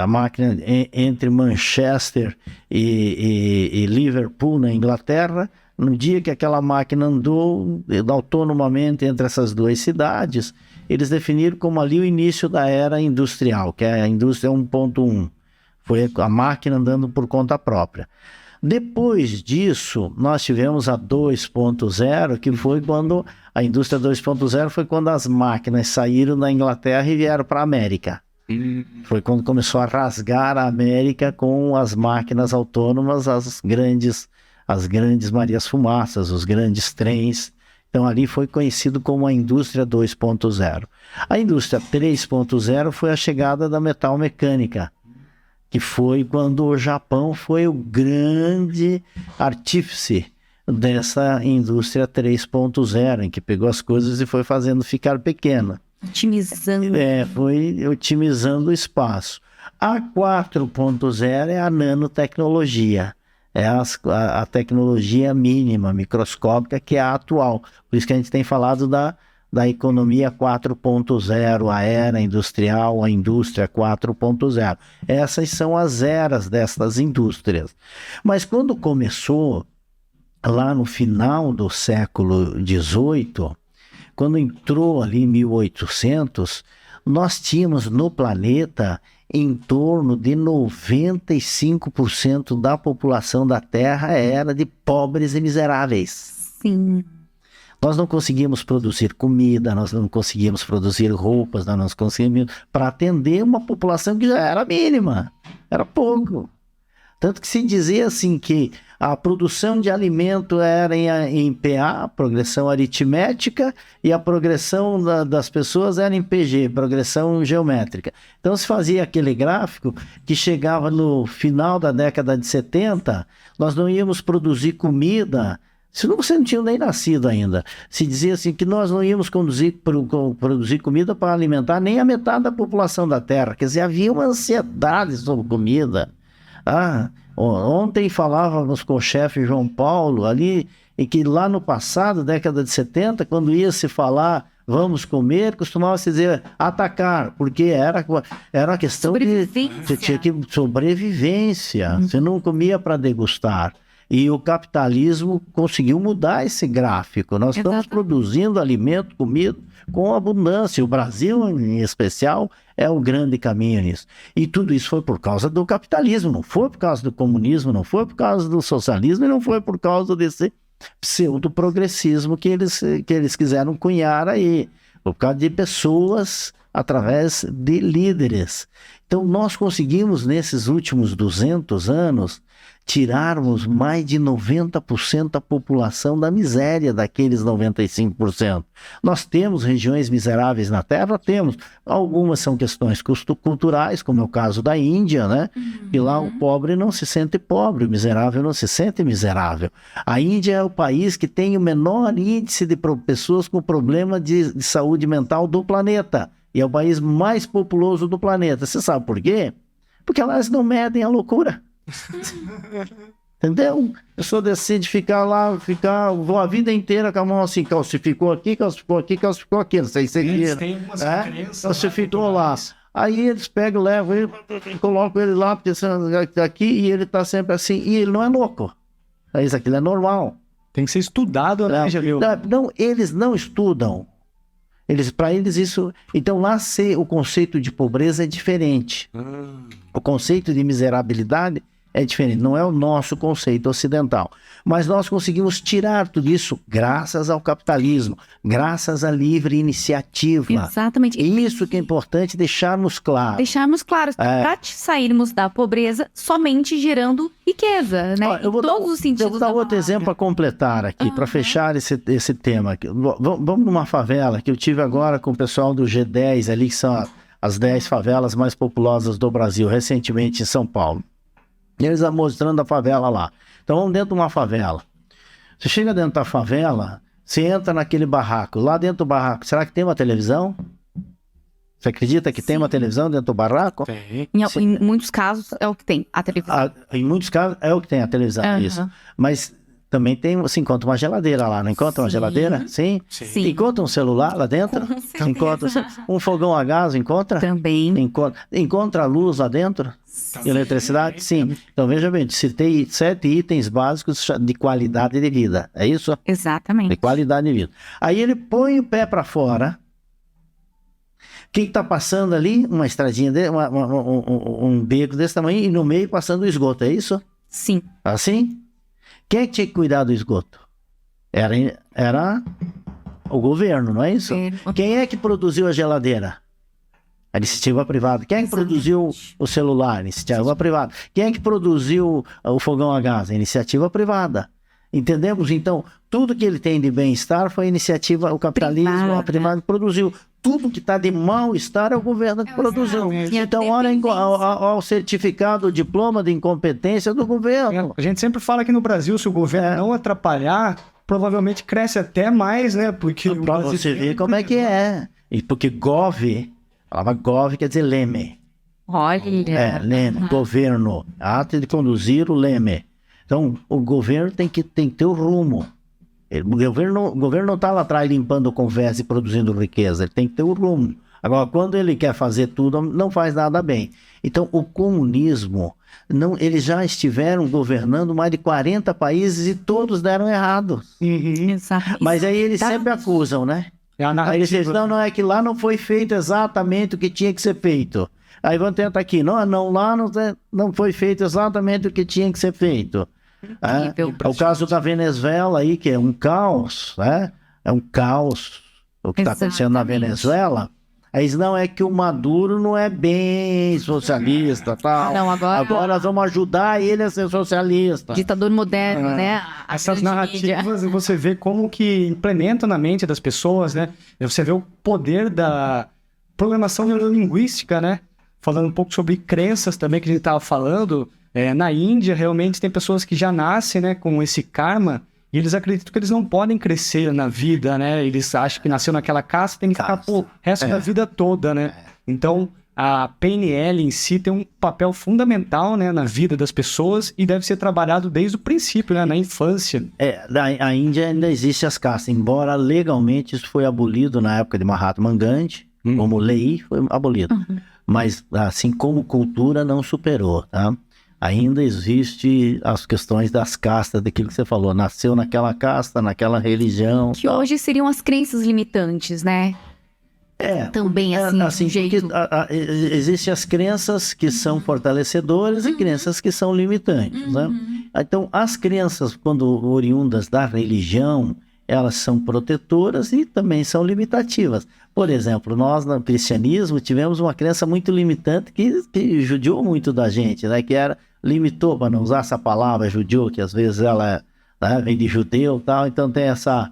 máquina entre Manchester e Liverpool, na Inglaterra. No dia que aquela máquina andou autonomamente entre essas duas cidades, eles definiram como ali o início da era industrial, que é a indústria 1.1. Foi a máquina andando por conta própria. Depois disso, nós tivemos a 2.0, que foi quando a indústria 2.0 foi quando as máquinas saíram da Inglaterra e vieram para a América. Foi quando começou a rasgar a América com as máquinas autônomas, as grandes Marias Fumaças, os grandes trens. Então ali foi conhecido como a indústria 2.0. A indústria 3.0 foi a chegada da metal mecânica, que foi quando o Japão foi o grande artífice dessa indústria 3.0, em que pegou as coisas e foi fazendo ficar pequena. Otimizando. Foi otimizando o espaço. A 4.0 é a nanotecnologia. É a tecnologia mínima, microscópica, que é a atual. Por isso que a gente tem falado da economia 4.0, a era industrial, a indústria 4.0. Essas são as eras dessas indústrias. Mas quando começou, lá no final do século XVIII, quando entrou ali em 1800, nós tínhamos no planeta em torno de 95% da população da Terra era de pobres e miseráveis. Sim. Nós não conseguimos produzir comida, nós não conseguimos produzir roupas, nós não conseguimos para atender uma população que já era mínima, era pouco. Tanto que se dizia assim que a produção de alimento era em PA, progressão aritmética, e a progressão das pessoas era em PG, progressão geométrica. Então se fazia aquele gráfico que chegava no final da década de 70, nós não íamos produzir comida, se você não tinha nem nascido ainda. Se dizia assim que nós não íamos produzir comida para alimentar nem a metade da população da Terra. Quer dizer, havia uma ansiedade sobre comida. Ontem falávamos com o chefe João Paulo ali, e que lá no passado, década de 70, quando ia se falar vamos comer, costumava se dizer atacar, porque era uma questão de sobrevivência. Você não comia para degustar. E o capitalismo conseguiu mudar esse gráfico. Nós estamos produzindo alimento, comida, com abundância. O Brasil, em especial, é o grande caminho nisso. E tudo isso foi por causa do capitalismo, não foi por causa do comunismo, não foi por causa do socialismo e não foi por causa desse pseudo-progressismo que eles quiseram cunhar aí. Por causa de pessoas através de líderes. Então, nós conseguimos, nesses últimos 200 anos, tirarmos mais de 90% da população da miséria daqueles 95%. Nós temos regiões miseráveis na Terra? Temos. Algumas são questões culturais, como é o caso da Índia, né? E lá o pobre não se sente pobre, o miserável não se sente miserável. A Índia é o país que tem o menor índice de pessoas com problema de saúde mental do planeta. E é o país mais populoso do planeta. Você sabe por quê? Porque elas não medem a loucura. Entendeu? A pessoa decide vou a vida inteira com a mão assim, calcificou aqui, calcificou aqui, calcificou aqui, não sei se eles têm umas crenças, calcificou lá. Aí eles pegam, levam ele, colocam ele lá, porque aqui, e ele tá sempre assim, e ele não é louco. Isso aquilo é normal. Tem que ser estudado, né, Jamil? Não, eles não estudam. Para eles isso... Então lá o conceito de pobreza é diferente. O conceito de miserabilidade é diferente, não é o nosso conceito ocidental. Mas nós conseguimos tirar tudo isso graças ao capitalismo, graças à livre iniciativa. Exatamente. Isso que é importante deixarmos claro. Deixarmos claro, para sairmos da pobreza somente gerando riqueza, né? Ó, eu vou em todos os sentidos. Eu vou dar outro exemplo para completar aqui, para fechar esse tema aqui. Vamos numa favela que eu tive agora com o pessoal do G10 ali, que são as 10 favelas mais populosas do Brasil, recentemente em São Paulo. E eles mostrando a favela lá. Então vamos dentro de uma favela. Você chega dentro da favela, você entra naquele barraco. Lá dentro do barraco, será que tem uma televisão? Você acredita que tem uma televisão dentro do barraco? Tem. Em muitos casos é o que tem, a televisão. Em muitos casos é o que tem a televisão, isso. Mas também tem, você encontra uma geladeira lá, não encontra uma geladeira? Sim. Sim. Encontra um celular lá dentro? Com certeza. Encontra um fogão a gás, encontra? Também. Encontra a luz lá dentro? Eletricidade? Sim. Então veja bem, citei 7 itens básicos de qualidade de vida, é isso? Exatamente. De qualidade de vida. Aí ele põe o pé para fora. O que está passando ali? Uma estradinha, um beco desse tamanho e no meio passando o esgoto, é isso? Sim. Assim? Quem é que tinha que cuidar do esgoto? Era o governo, não é isso? Quem é que produziu a geladeira? A iniciativa privada. Quem é que produziu o celular? A iniciativa privada. Quem é que produziu o fogão a gás? A iniciativa privada. Entendemos? Então, tudo que ele tem de bem-estar foi a iniciativa, o capitalismo, a privada produziu. Tudo que está de mal-estar é o governo que produziu. Então, olhem ao certificado, o diploma de incompetência do governo. A gente sempre fala que no Brasil, se o governo não atrapalhar, provavelmente cresce até mais, né? Porque para você ver como é que é. E porque gov, a palavra gov quer dizer leme. Olha. Leme, governo. Ato de conduzir o leme. Então, o governo tem que ter o rumo. O governo não está lá atrás limpando conversa e produzindo riqueza, ele tem que ter o rumo. Agora, quando ele quer fazer tudo, não faz nada bem. Então, o comunismo, eles já estiveram governando mais de 40 países e todos deram errado. Exato. Mas aí eles sempre acusam, né? Aí eles dizem, não, é que lá não foi feito exatamente o que tinha que ser feito. Aí vão tentar aqui, lá não foi feito exatamente o que tinha que ser feito. É o caso da Venezuela aí, que é um caos, né? É um caos o que está acontecendo na Venezuela. Aí não é que o Maduro não é bem socialista, tal. Não, agora nós vamos ajudar ele a ser socialista. Ditador moderno, né? Essas narrativas você vê como que implementam na mente das pessoas, né? Você vê o poder da programação neurolinguística, né? Falando um pouco sobre crenças também que a gente estava falando. Na Índia, realmente, tem pessoas que já nascem, né, com esse karma e eles acreditam que eles não podem crescer na vida, né? Eles acham que nasceu naquela casta, tem que ficar o resto da vida toda, né? Então, a PNL em si tem um papel fundamental, né, na vida das pessoas e deve ser trabalhado desde o princípio, né, na infância. Na Índia ainda existem as castas, embora legalmente isso foi abolido na época de Mahatma Gandhi, como lei foi abolido. Mas, assim como cultura, não superou, tá? Ainda existe as questões das castas, daquilo que você falou, nasceu naquela casta, naquela religião. Que hoje seriam as crenças limitantes, né? Também assim jeito. Existem as crenças que são fortalecedoras e crenças que são limitantes, né? Então, as crenças, quando oriundas da religião, elas são protetoras e também são limitativas. Por exemplo, nós no cristianismo tivemos uma crença muito limitante que judiou muito da gente, né? Limitou, para não usar essa palavra judeu, que às vezes ela vem de judeu e tal, então tem essa...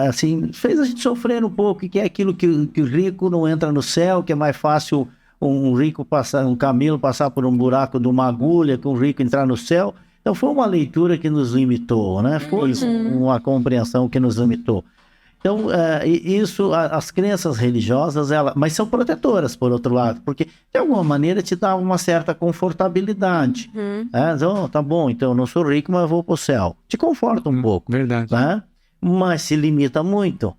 assim, fez a gente sofrer um pouco, que é aquilo que o rico não entra no céu, que é mais fácil um camelo passar por um buraco de uma agulha, que um rico entrar no céu. Então foi uma leitura que nos limitou, né? Foi uma compreensão que nos limitou. Então, as crenças religiosas, mas são protetoras, por outro lado, porque de alguma maneira te dá uma certa confortabilidade. Então, tá bom, então eu não sou rico, mas eu vou pro céu. Te conforta um pouco. Verdade. Né? Mas se limita muito.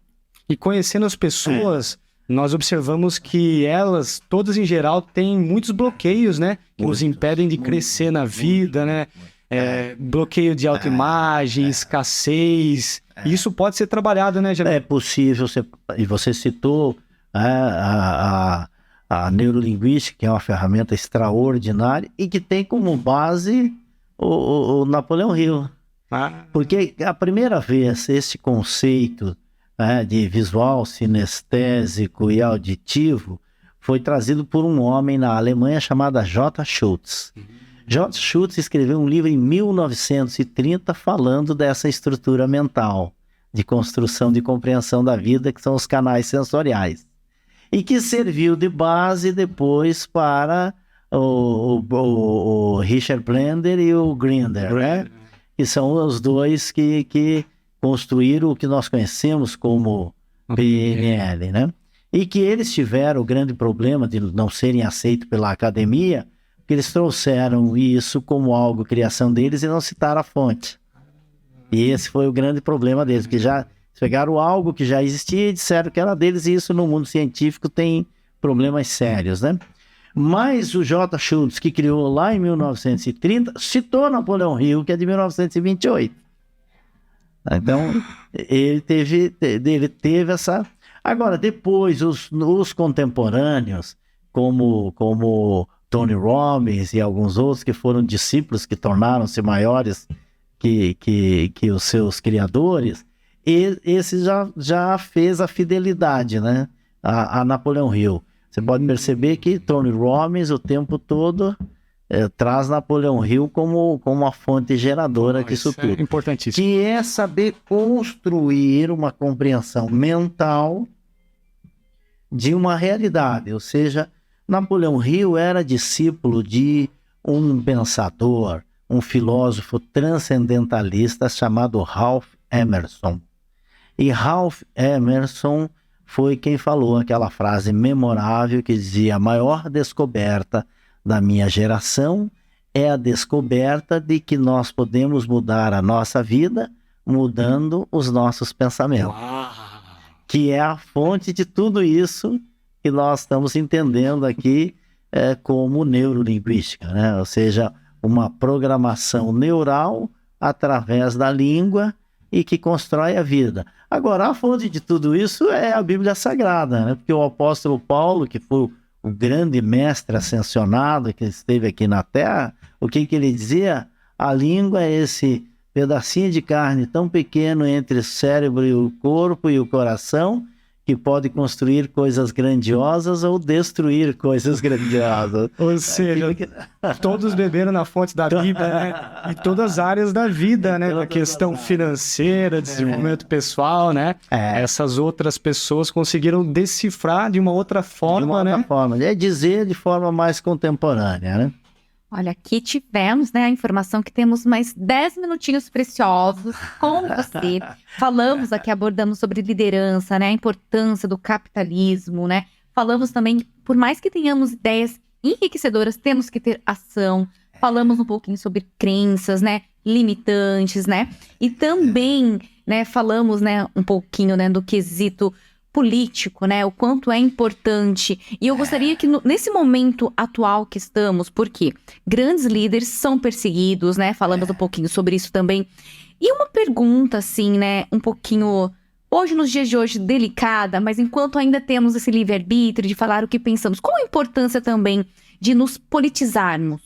E conhecendo as pessoas, nós observamos que elas, todas em geral, têm muitos bloqueios, né? Que os impedem de crescer na vida, né? Bloqueio de autoimagem, escassez. Isso pode ser trabalhado, né, Geraldo? É possível, e você citou a a neurolinguística, que é uma ferramenta extraordinária e que tem como base o Napoleão Hill. Porque a primeira vez esse conceito de visual, sinestésico e auditivo foi trazido por um homem na Alemanha chamado J. Schultz. J. Schultz escreveu um livro em 1930 falando dessa estrutura mental de construção de compreensão da vida, que são os canais sensoriais, e que serviu de base depois para o Richard Blender e o Grinder, né? Que são os dois que construíram o que nós conhecemos como PNL, né? E que eles tiveram o grande problema de não serem aceitos pela academia, porque eles trouxeram isso como algo criação deles e não citaram a fonte. E esse foi o grande problema deles, porque já pegaram algo que já existia e disseram que era deles, e isso no mundo científico tem problemas sérios, né? Mas o J. Schultz, que criou lá em 1930, citou Napoleão Hill, que é de 1928. Então, ele teve essa... Agora, depois, os contemporâneos, como Tony Robbins e alguns outros que foram discípulos que tornaram-se maiores que os seus criadores, esse já fez a fidelidade, né, a Napoleão Hill. Você pode perceber que Tony Robbins o tempo todo traz Napoleão Hill como uma fonte geradora disso tudo. É importantíssimo. Que é saber construir uma compreensão mental de uma realidade. Ou seja, Napoleão Hill era discípulo de um pensador, um filósofo transcendentalista chamado Ralph Emerson. E Ralph Emerson foi quem falou aquela frase memorável que dizia: a maior descoberta da minha geração é a descoberta de que nós podemos mudar a nossa vida mudando os nossos pensamentos. Uau. Que é a fonte de tudo isso que nós estamos entendendo aqui como neurolinguística, né? Ou seja, uma programação neural através da língua e que constrói a vida. Agora, a fonte de tudo isso é a Bíblia Sagrada, né? Porque o apóstolo Paulo, que foi o grande mestre ascensionado que esteve aqui na Terra, o que ele dizia? A língua é esse pedacinho de carne tão pequeno entre o cérebro e o corpo e o coração, que pode construir coisas grandiosas ou destruir coisas grandiosas. Ou seja, todos beberam na fonte da Bíblia, né? Em todas as áreas da vida, né? A questão financeira, desenvolvimento pessoal, né? Essas outras pessoas conseguiram decifrar de uma outra forma, de uma outra forma. É dizer de forma mais contemporânea, né? Olha, aqui tivemos, né, a informação que temos mais 10 minutinhos preciosos com você. Falamos aqui, abordamos sobre liderança, né, a importância do capitalismo, né? Falamos também, por mais que tenhamos ideias enriquecedoras, temos que ter ação. Falamos um pouquinho sobre crenças, né, limitantes, né? E também, né, falamos, né, um pouquinho, né, do quesito político, né, o quanto é importante. E eu gostaria que nesse momento atual que estamos, porque grandes líderes são perseguidos, né, falamos um pouquinho sobre isso também. E uma pergunta, assim, né, um pouquinho, hoje, nos dias de hoje, delicada, mas enquanto ainda temos esse livre-arbítrio de falar o que pensamos, qual a importância também de nos politizarmos?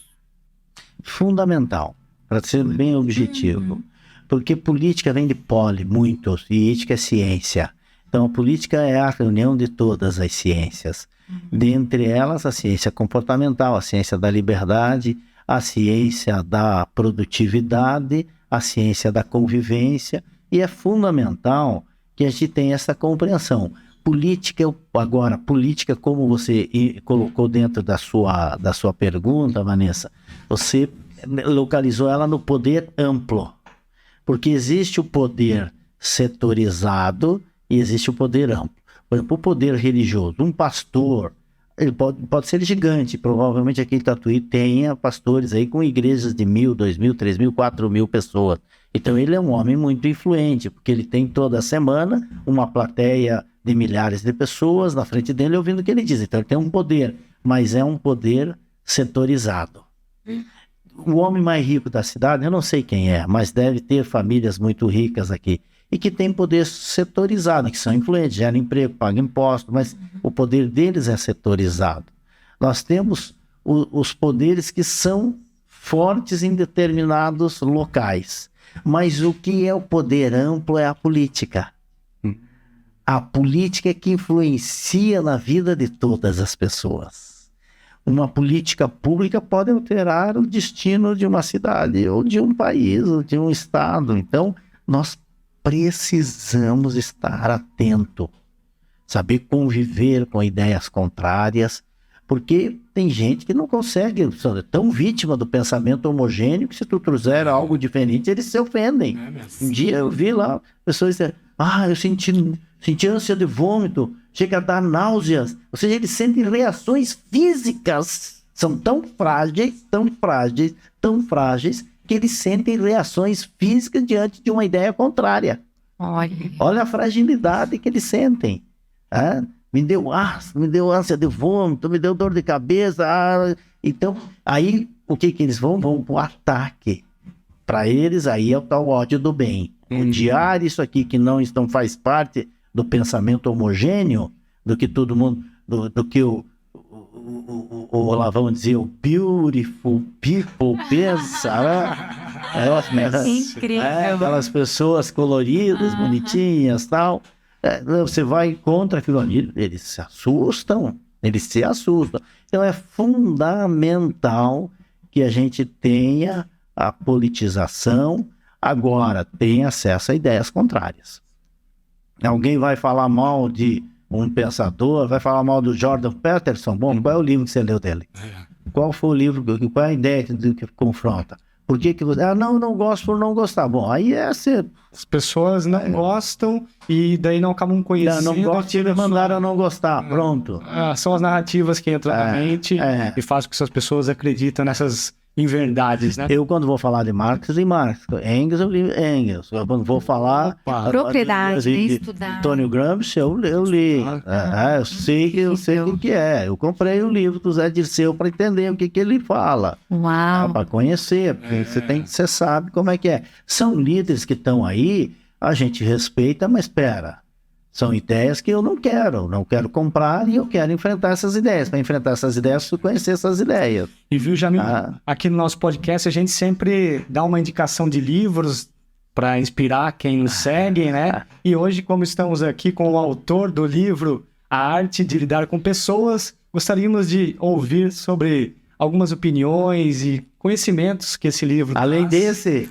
Fundamental, para ser bem objetivo. Porque política vem de poli, muitos, e ética é ciência. Então, a política é a reunião de todas as ciências. Dentre elas, a ciência comportamental, a ciência da liberdade, a ciência da produtividade, a ciência da convivência. E é fundamental que a gente tenha essa compreensão. Política, agora, política, como você colocou dentro da sua pergunta, Vanessa, você localizou ela no poder amplo. Porque existe o poder setorizado e existe o poder amplo. Por exemplo, o poder religioso. Um pastor, ele pode ser gigante. Provavelmente aqui em Tatuí tenha pastores aí com igrejas de 1.000, 2.000, 3.000, 4.000 pessoas. Então ele é um homem muito influente, porque ele tem toda semana uma plateia de milhares de pessoas na frente dele ouvindo o que ele diz. Então ele tem um poder, mas é um poder setorizado. O homem mais rico da cidade, eu não sei quem é, mas deve ter famílias muito ricas aqui. e que têm poder setorizado, que são influentes, geram emprego, pagam impostos, mas o poder deles é setorizado. Nós temos os poderes que são fortes em determinados locais, mas o que é o poder amplo é a política. A política é que influencia na vida de todas as pessoas. Uma política pública pode alterar o destino de uma cidade, ou de um país, ou de um estado. Então, nós precisamos estar atento, saber conviver com ideias contrárias, porque tem gente que não consegue, é tão vítima do pensamento homogêneo que se tu trouxer algo diferente, eles se ofendem. Um dia eu vi lá pessoas dizendo, eu senti ânsia de vômito, chega a dar náuseas. Ou seja, eles sentem reações físicas, são tão frágeis, que eles sentem reações físicas diante de uma ideia contrária. Olha a fragilidade que eles sentem. Me deu ânsia de vômito, me deu dor de cabeça. Então, aí, o que eles vão? Vão para o ataque. Para eles, aí é o tal ódio do bem. Odiar isso aqui que não faz parte do pensamento homogêneo, do que todo mundo, do que lá vamos dizer, o beautiful people pensa, incrível. Aquelas pessoas coloridas, bonitinhas, tal. Você vai contra aquilo ali, eles se assustam. Então é fundamental que a gente tenha a politização, agora tenha acesso a ideias contrárias. Alguém vai falar mal de um pensador, vai falar mal do Jordan Peterson. Bom, qual é o livro que você leu dele? Qual foi o livro, qual é a ideia que confronta? Por que você... não gosto por não gostar. Bom, aí é ser... As pessoas não gostam e daí não acabam conhecendo. Não gosto e me mandaram não gostar. Pronto. São as narrativas que entram na mente e fazem com que as pessoas acreditam nessas inverdades, né? Eu, quando vou falar de Marx, Engels, eu li Engels. Quando vou falar... Propriedade, estudar. Antônio Gramsci, eu li. Eu sei o que é. Eu comprei o livro do Zé Dirceu para entender o que ele fala. Uau! Para conhecer, porque você sabe como é que é. São líderes que estão aí, a gente respeita, mas espera. São ideias que eu não quero comprar e eu quero enfrentar essas ideias. Para enfrentar essas ideias, preciso conhecer essas ideias. E viu, Jamil, aqui no nosso podcast a gente sempre dá uma indicação de livros para inspirar quem nos segue, né? E hoje, como estamos aqui com o autor do livro A Arte de Lidar com Pessoas, gostaríamos de ouvir sobre algumas opiniões e conhecimentos que esse livro Além traz. desse...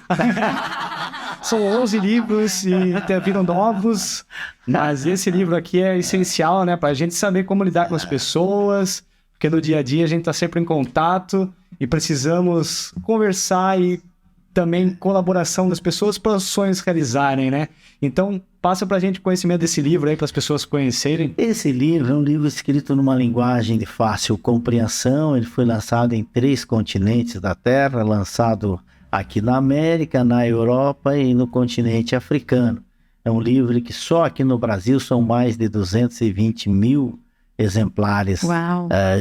São 11 livros e até viram novos, mas esse livro aqui é essencial, né? Para a gente saber como lidar com as pessoas, porque no dia a dia a gente está sempre em contato e precisamos conversar e também colaboração das pessoas para os sonhos realizarem, né? Então, passa para a gente o conhecimento desse livro aí para as pessoas conhecerem. Esse livro é um livro escrito numa linguagem de fácil compreensão. Ele foi lançado em 3 continentes da Terra, lançado aqui na América, na Europa e no continente africano. É um livro que só aqui no Brasil são mais de 220 mil exemplares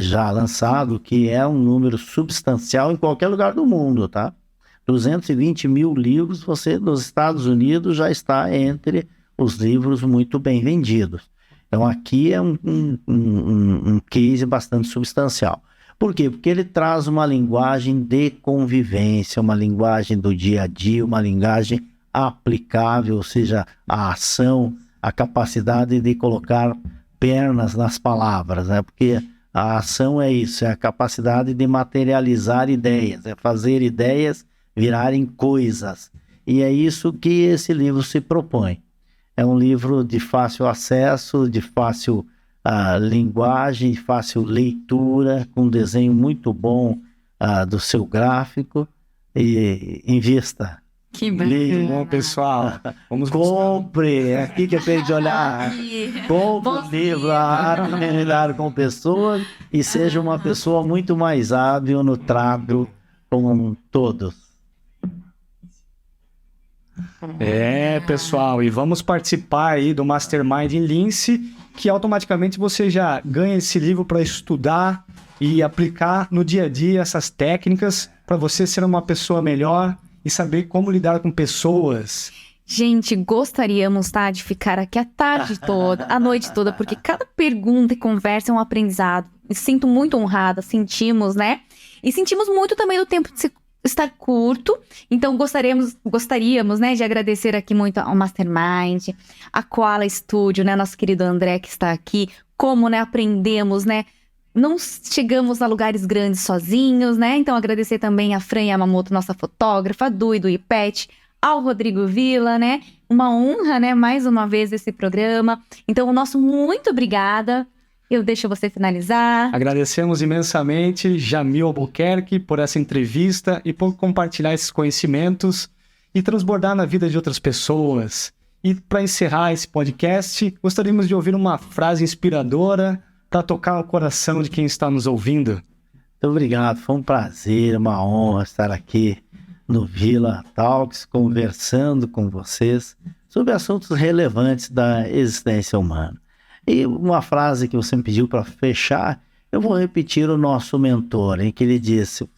já lançados, que é um número substancial em qualquer lugar do mundo, tá? 220 mil livros, você nos Estados Unidos já está entre os livros muito bem vendidos. Então aqui é um case bastante substancial. Por quê? Porque ele traz uma linguagem de convivência, uma linguagem do dia a dia, uma linguagem aplicável, ou seja, a ação, a capacidade de colocar pernas nas palavras, né? Porque a ação é isso, é a capacidade de materializar ideias, é fazer ideias virarem coisas. E é isso que esse livro se propõe. É um livro de fácil acesso, de fácil linguagem, fácil leitura, com um desenho muito bom do seu gráfico, e invista. Que bacana. Bom, pessoal, vamos compre, é aqui que é feito de olhar. Compre o livro, A Arte de Lidar com Pessoas, e seja uma pessoa muito mais hábil no trato com todos. Pessoal, e vamos participar aí do Mastermind em Lince, que automaticamente você já ganha esse livro para estudar e aplicar no dia a dia essas técnicas para você ser uma pessoa melhor e saber como lidar com pessoas. Gente, gostaríamos, tá, de ficar aqui a tarde toda, a noite toda, porque cada pergunta e conversa é um aprendizado. Me sinto muito honrada, sentimos, né? E sentimos muito também do tempo de estar curto. Então, gostaríamos, né, de agradecer aqui muito ao Mastermind, a Koala Studio, né, nosso querido André que está aqui. Como, né, aprendemos, né? Não chegamos a lugares grandes sozinhos, né? Então, agradecer também a Fran Yamamoto, nossa fotógrafa, do IPET, ao Rodrigo Villa, né? Uma honra, né? Mais uma vez esse programa. Então, o nosso muito obrigada. Eu deixo você finalizar. Agradecemos imensamente Jamil Albuquerque por essa entrevista e por compartilhar esses conhecimentos e transbordar na vida de outras pessoas. E para encerrar esse podcast, gostaríamos de ouvir uma frase inspiradora para tocar o coração de quem está nos ouvindo. Muito obrigado, foi um prazer, uma honra estar aqui no Villa Talks, conversando com vocês sobre assuntos relevantes da existência humana. E uma frase que você me pediu para fechar, eu vou repetir o nosso mentor, em que ele disse: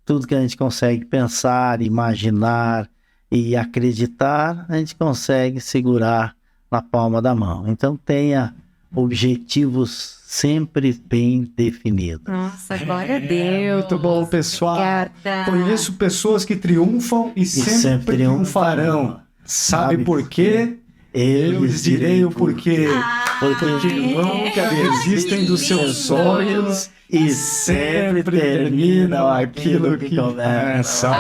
tudo que a gente consegue pensar, imaginar e acreditar, a gente consegue segurar na palma da mão. Então tenha objetivos sempre bem definidos. Nossa, glória a Deus. Muito bom, pessoal. Obrigada. Conheço pessoas que triunfam e sempre triunfarão. Sabe por quê? Eu lhes direi o porquê. Porque nunca desistem dos seus sonhos e sempre terminam aquilo que começam.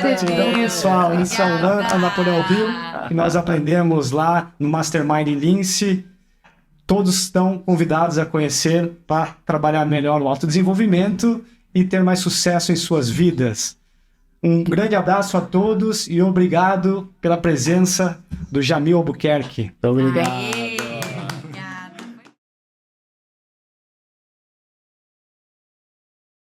Gratidão, pessoal. Isso é o Lanta Napoleão Hill, que nós aprendemos lá no Mastermind Lince. Todos estão convidados a conhecer para trabalhar melhor o autodesenvolvimento e ter mais sucesso em suas vidas. Um grande abraço a todos e obrigado pela presença do Jamil Albuquerque. Muito obrigado.